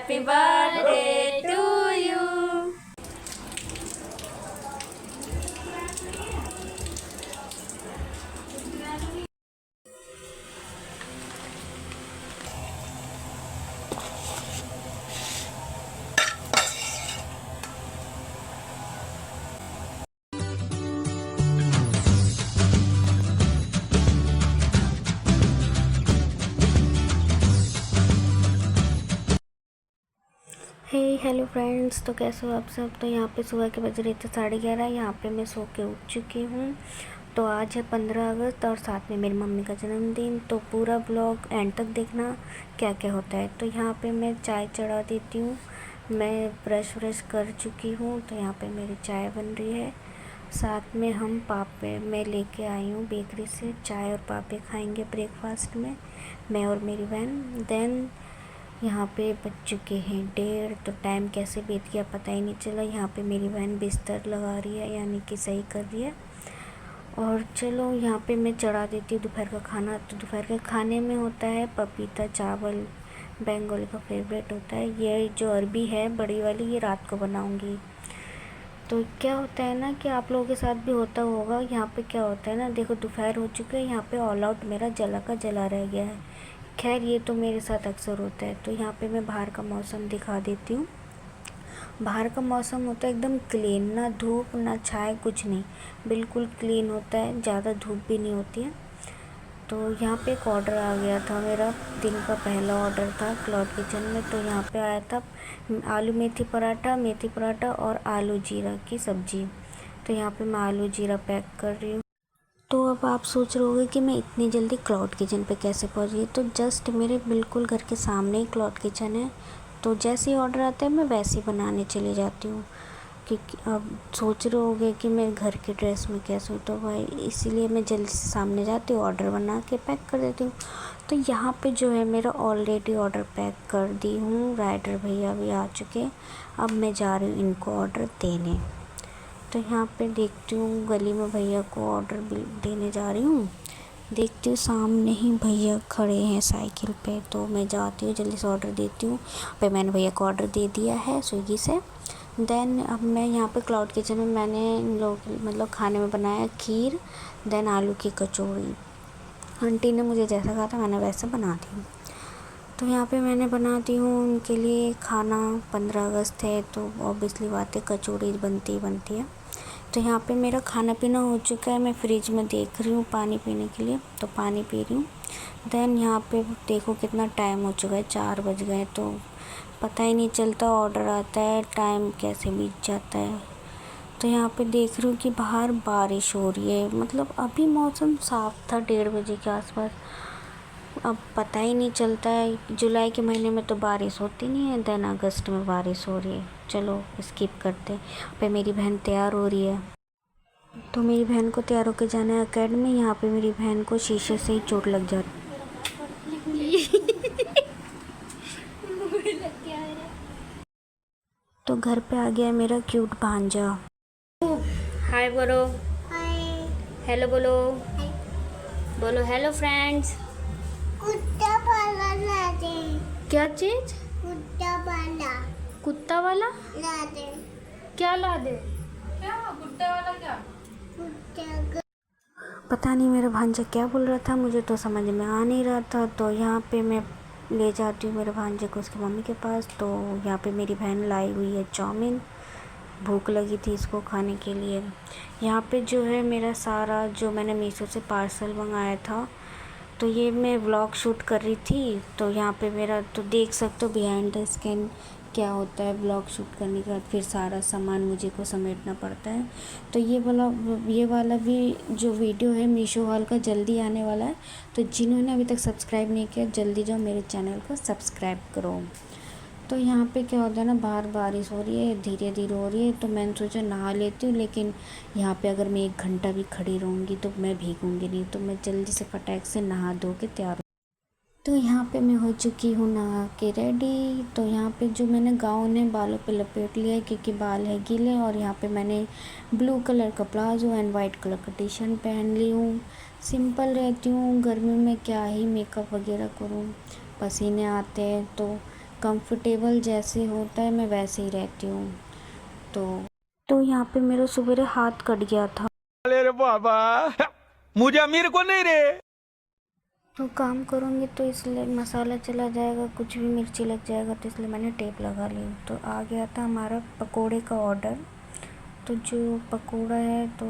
Happy birthday to you. Hello friends, तो कैसे हो आप सब। तो यहाँ पे सुबह के बज रहे थे 11:30। यहाँ पे मैं सो के उठ चुकी हूँ। तो आज है 15 अगस्त और साथ में मेरी मम्मी का जन्मदिन। तो पूरा ब्लॉग एंड तक देखना क्या क्या होता है। तो यहाँ पे मैं चाय चढ़ा देती हूँ। मैं ब्रश कर चुकी हूँ। तो यहाँ पे मेरी चाय बन रही है। साथ में हम पापे मैं लेके आई हूँ बेकरी से। चाय और पापे खाएंगे ब्रेकफास्ट में, मैं और मेरी बहन। देन यहाँ पे बज चुके हैं 1:30। तो टाइम कैसे बीत गया पता ही नहीं चला। यहाँ पे मेरी बहन बिस्तर लगा रही है, यानी कि सही कर रही है। और चलो यहाँ पे मैं चढ़ा देती हूँ दोपहर का खाना। तो दोपहर के खाने में होता है पपीता चावल, बंगाली का फेवरेट होता है। ये जो अरबी है बड़ी वाली, ये रात को बनाऊँगी। तो क्या होता है ना कि आप लोगों के साथ भी होता होगा। यहाँ पे क्या होता है ना, देखो दोपहर हो चुके हैं, यहाँ पे ऑल आउट मेरा जला का जला रह गया है। खैर ये तो मेरे साथ अक्सर होता है। तो यहाँ पे मैं बाहर का मौसम दिखा देती हूँ। बाहर का मौसम होता है एकदम क्लीन, ना धूप ना छाए, कुछ नहीं, बिल्कुल क्लीन होता है। ज़्यादा धूप भी नहीं होती है। तो यहाँ पे एक ऑर्डर आ गया था, मेरा दिन का पहला ऑर्डर था क्लाउड किचन में। तो यहाँ पे आया था आलू मेथी पराठा और आलू जीरा की सब्ज़ी। तो यहाँ पे मैं आलू जीरा पैक कर रही हूँ। तो अब आप सोच रहे होंगे कि मैं इतनी जल्दी क्लाउड किचन पे कैसे पहुँच गई। तो जस्ट मेरे बिल्कुल घर के सामने ही क्लाउड किचन है। तो जैसे ही ऑर्डर आता है मैं वैसे ही बनाने चली जाती हूँ। क्योंकि अब सोच रहे होंगे कि मैं घर की ड्रेस में कैसे हूँ, तो भाई इसीलिए मैं जल्दी से सामने जाती हूँ, ऑर्डर बना के पैक कर देती हूँ। तो यहाँ पे जो है मेरा ऑलरेडी ऑर्डर पैक कर दी हूँ। राइडर भैया भी आ चुके। अब मैं जा रही हूँ इनको ऑर्डर देने। तो यहाँ पे देखती हूँ गली में भैया को ऑर्डर देने जा रही हूँ। देखती हूँ सामने ही भैया खड़े हैं साइकिल पे। तो मैं जाती हूँ जल्दी से ऑर्डर देती हूँ। पे मैंने भैया को ऑर्डर दे दिया है स्विगी से। देन अब मैं यहाँ पे क्लाउड किचन में मैंने लोग मतलब खाने में बनाया खीर, देन आलू की कचौड़ी। आंटी ने मुझे जैसा कहा था मैंने वैसे बना दी। तो यहाँ पे मैंने बना दी हूँ उनके लिए खाना। 15 अगस्त है तो ऑब्वियसली बात है कचौड़ी बनती है। तो यहाँ पे मेरा खाना पीना हो चुका है। मैं फ्रिज में देख रही हूँ पानी पीने के लिए, तो पानी पी रही हूँ। देन यहाँ पे देखो कितना टाइम हो चुका है, 4 बज गए। तो पता ही नहीं चलता, ऑर्डर आता है टाइम कैसे बीत जाता है। तो यहाँ पे देख रही हूँ कि बाहर बारिश हो रही है। मतलब अभी मौसम साफ़ था 1:30 बजे के आसपास। अब पता ही नहीं चलता है। जुलाई के महीने में तो बारिश होती नहीं है, देन अगस्त में बारिश हो रही है। चलो स्किप करते हैं। पे मेरी बहन तैयार हो रही है। तो मेरी बहन को तैयार होकर जाना है अकेडमी। यहाँ पे मेरी बहन को शीशे से ही चोट लग जाती। तो घर पे आ गया मेरा क्यूट भांजा। हाय बोलो, हेलो बोलो, बोलो हेलो फ्रेंड्स। कुत्ता वाला ला दे। क्या चीज? कुत्ता वाला कुत्ता वाला ला दे। क्या ला दे? क्या कुत्ते वाला क्या? कुत्ता पता नहीं मेरा भांजा क्या बोल रहा था, मुझे तो समझ में आ नहीं रहा था। तो यहाँ पे मैं ले जाती हूँ मेरे भांजे को उसकी मम्मी के पास। तो यहाँ पे मेरी बहन लाई हुई है चाउमीन। भूख लगी थी इसको खाने के लिए। यहाँ पे जो है मेरा सारा जो मैंने मीशो से पार्सल मंगाया था, तो ये मैं व्लॉग शूट कर रही थी। तो यहाँ पे मेरा तो देख सकते हो बिहाइंड द स्क्रीन क्या होता है। व्लॉग शूट करने के बाद फिर सारा सामान मुझे को समेटना पड़ता है। तो ये वाला भी जो वीडियो है मीशो हॉल का जल्दी आने वाला है। तो जिन्होंने अभी तक सब्सक्राइब नहीं किया जल्दी जाओ मेरे चैनल को सब्सक्राइब करो। तो यहाँ पे क्या होता है ना, बाहर बारिश हो रही है, धीरे धीरे हो रही है। तो मैंने सोचा नहा लेती हूँ, लेकिन यहाँ पे अगर मैं 1 घंटा भी खड़ी रहूँगी तो मैं भीगूँगी नहीं। तो मैं जल्दी से फटाक से नहा धो के तैयार। तो यहाँ पे मैं हो चुकी हूँ नहा के रेडी। तो यहाँ पे जो मैंने गाउन है बालों पे लपेट लिया है क्योंकि बाल है गीले। और यहाँ पे मैंने ब्लू कलर का प्लाजो एंड वाइट कलर का टी शर्ट पहन ली हूँ। सिंपल रहती हूँ, गर्मी में क्या ही मेकअप वगैरह करूँ, पसीने आते हैं। तो कंफर्टेबल जैसे होता है मैं वैसे ही रहती हूँ। तो यहाँ पे मेरा सवेरे हाथ कट गया था। अरे बाबा, मुझे अमीर को नहीं रे। तो काम करूँगी तो इसलिए मसाला चला जाएगा, कुछ भी मिर्ची लग जाएगा, तो इसलिए मैंने टेप लगा ली। तो आ गया था हमारा पकोड़े का ऑर्डर। तो जो पकोड़ा है तो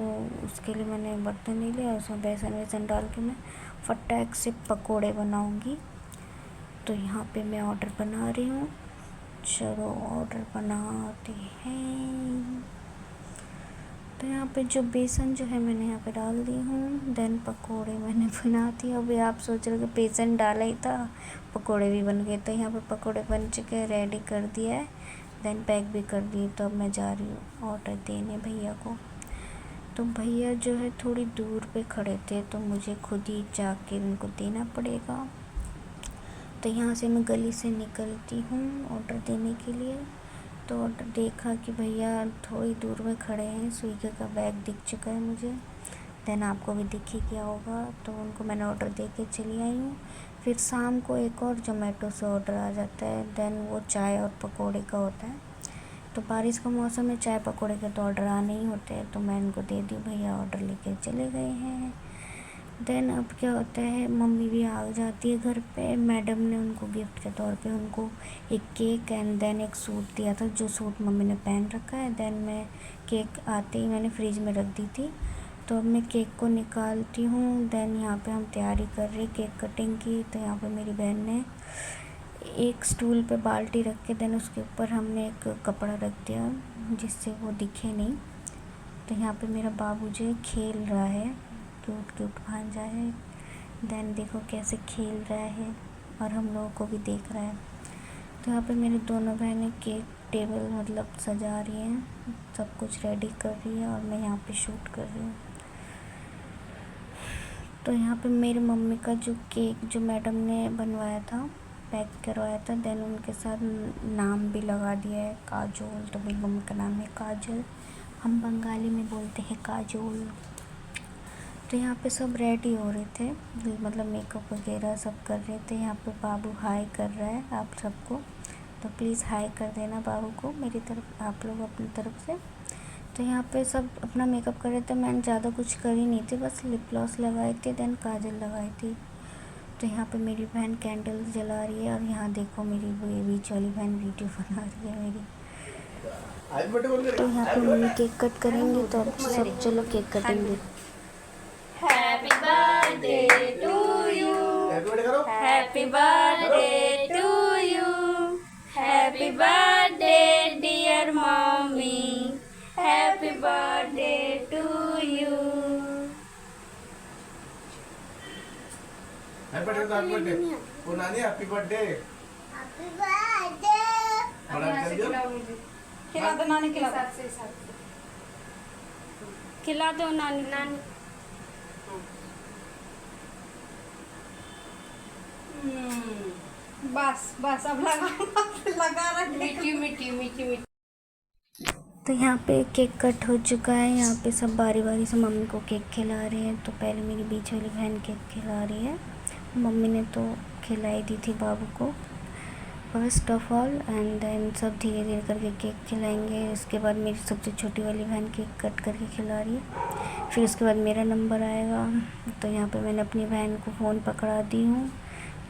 उसके लिए मैंने बर्तन नहीं लिया, उसमें बेसन वेसन डाल के मैं फटाक से पकोड़े बनाऊँगी। तो यहाँ पे मैं ऑर्डर बना रही हूँ। चलो ऑर्डर बनाते हैं। तो यहाँ पे जो बेसन जो है मैंने यहाँ पे डाल दी हूँ। देन पकोड़े मैंने बना दिए। अभी आप सोच रहे हो कि बेसन डाला ही था, पकोड़े भी बन गए। तो यहाँ पे पकोड़े बन चुके हैं, रेडी कर दिया है, देन पैक भी कर दिए। तो अब मैं जा रही हूँ ऑर्डर देने भैया को। तो भैया जो है थोड़ी दूर पे खड़े थे, तो मुझे खुद ही जाके उनको देना पड़ेगा। तो यहाँ से मैं गली से निकलती हूँ ऑर्डर देने के लिए। तो ऑर्डर देखा कि भैया थोड़ी दूर में खड़े हैं, स्विगी का बैग दिख चुका है मुझे। देन आपको भी दिख ही गया होगा। तो उनको मैंने ऑर्डर दे के चली आई हूँ। फिर शाम को एक और जोमेटो से ऑर्डर आ जाता है, देन वो चाय और पकोड़े का होता है। तो बारिश का मौसम में चाय पकोड़े के तो ऑर्डर आने ही होते हैं। तो मैं इनको दे दी, भैया ऑर्डर लेके चले गए हैं। देन अब क्या होता है, मम्मी भी आ जाती है घर पे। मैडम ने उनको गिफ्ट के तौर पे उनको एक केक एंड देन एक सूट दिया था, जो सूट मम्मी ने पहन रखा है। देन मैं केक आते ही मैंने फ्रिज में रख दी थी। तो अब मैं केक को निकालती हूँ। देन यहाँ पे हम तैयारी कर रहे केक कटिंग की। तो यहाँ पे मेरी बहन ने एक स्टूल पे बाल्टी रख के देन उसके ऊपर हमने एक कपड़ा रख दिया जिससे वो दिखे नहीं। तो यहाँ पे मेरा बाबू जो है खेल रहा है, क्यूट क्यूट भांजा है। देन देखो कैसे खेल रहा है और हम लोगों को भी देख रहा है। तो यहाँ पे मेरी दोनों बहनें केक टेबल मतलब सजा रही हैं, सब कुछ रेडी कर रही है और मैं यहाँ पे शूट कर रही हूँ। तो यहाँ पे मेरी मम्मी का जो केक जो मैडम ने बनवाया था, पैक करवाया था, देन उनके साथ नाम भी लगा दिया है, काजोल। तो मेरी मम्मी का नाम है काजल, हम बंगाली में बोलते हैं काजोल। तो यहाँ पे सब रेडी हो रहे थे, मतलब मेकअप वगैरह सब कर रहे थे। यहाँ पे बाबू हाई कर रहा है आप सबको, तो प्लीज़ हाई कर देना बाबू को मेरी तरफ, आप लोग अपनी तरफ से। तो यहाँ पे सब अपना मेकअप कर रहे थे। मैंने ज़्यादा कुछ करी नहीं थी, बस लिप ग्लॉस लगाई थी, देन काजल लगाई थी। तो यहाँ पे मेरी बहन कैंडल जला रही है और यहाँ देखो मेरी बीच वाली बहन वीडियो बना रही है मेरी। तो यहाँ पे मम्मी केक कट करेंगे, तो अब सब चलो केक कटेंगे। Happy birthday to you, happy birthday to you, happy birthday dear mummy, happy birthday to you. Happy birthday वो नानी, हैप्पी बर्थडे। Happy birthday. खिला दो नानी, खिला दो, खिला दो नानी। नानी बस बस अब लगा रहा, मीठी मीठी मीठी मीठी। तो यहाँ पे केक कट हो चुका है। यहाँ पे सब बारी बारी से मम्मी को केक खिला रहे हैं। तो पहले मेरी बीच वाली बहन केक खिला रही है, मम्मी ने तो खिलाई दी थी बाबू को first of all, and then सब धीरे धीरे करके केक खिलाएंगे। उसके बाद मेरी सबसे छोटी वाली बहन केक कट करके खिला रही है, फिर उसके बाद मेरा नंबर आएगा। तो यहाँ पे मैंने अपनी बहन को फ़ोन पकड़ा दी हूँ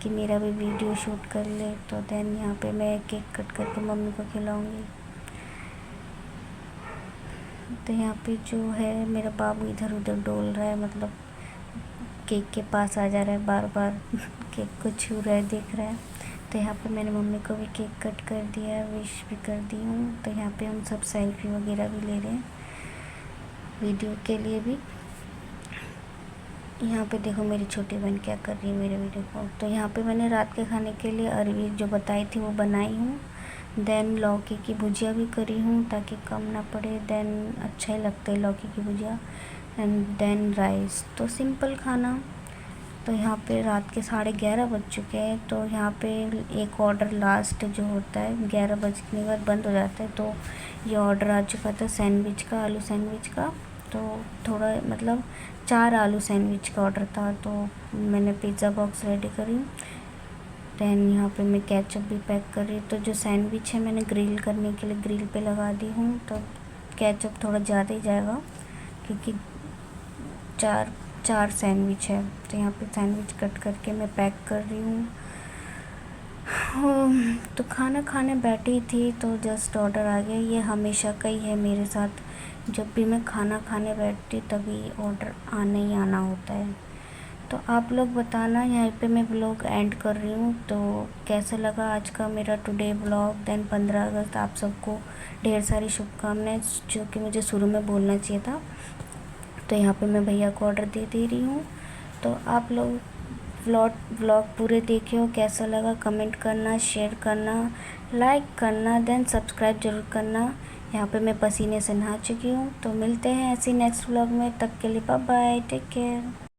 कि मेरा भी वीडियो शूट कर ले। तो देन यहाँ पे मैं केक कट करके मम्मी को खिलाऊँगी। तो यहाँ पे जो है मेरा बाबू इधर उधर डोल रहा है, मतलब केक के पास आ जा रहा है, बार बार केक को छू रहा है, देख रहा है। तो यहाँ पे मैंने मम्मी को भी केक कट कर दिया है, विश भी कर दी हूँ। तो यहाँ पे हम सब सेल्फी वगैरह भी ले रहे हैं वीडियो के लिए भी। यहाँ पे देखो मेरी छोटी बहन क्या कर रही है मेरे वीडियो को। तो यहाँ पे मैंने रात के खाने के लिए अरवी जो बताई थी वो बनाई हूँ। देन लौकी की भुजिया भी करी हूँ ताकि कम ना पड़े, देन अच्छा ही लगता है लौकी की भुजिया, एंड देन राइस। तो सिंपल खाना। तो यहाँ पे रात के 11:30 बज चुके हैं। तो यहाँ पे एक ऑर्डर लास्ट जो होता है 11 बजने के बाद बंद हो जाता है। तो ये ऑर्डर आ चुका था सैंडविच का, आलू सैंडविच का। तो थोड़ा मतलब 4 आलू सैंडविच का ऑर्डर था। तो मैंने पिज़्ज़ा बॉक्स रेडी करी। दैन यहाँ पे मैं केचप भी पैक कर रही हूँ। तो जो सैंडविच है मैंने ग्रिल करने के लिए ग्रिल पे लगा दी हूँ, तो केचप थोड़ा ज़्यादा ही जाएगा क्योंकि चार सैंडविच है। तो यहाँ पे सैंडविच कट करके मैं पैक कर रही हूँ। तो खाना खाने बैठी थी तो जस्ट ऑर्डर आ गया। ये हमेशा का ही है मेरे साथ, जब भी मैं खाना खाने बैठती तभी ऑर्डर आना ही आना होता है। तो आप लोग बताना, यहाँ पे मैं ब्लॉग एंड कर रही हूँ। तो कैसा लगा आज का मेरा टुडे ब्लॉग। दैन 15 अगस्त आप सबको ढेर सारी शुभकामनाएं, जो कि मुझे शुरू में बोलना चाहिए था। तो यहाँ पे मैं भैया को ऑर्डर दे रही हूँ। तो आप लोग व्लॉग पूरे देखे हो, कैसा लगा कमेंट करना, शेयर करना, लाइक करना, देन सब्सक्राइब जरूर करना। यहाँ पे मैं पसीने से नहा चुकी हूँ। तो मिलते हैं ऐसे नेक्स्ट व्लॉग में, तब के लिए बाय बाय, टेक केयर।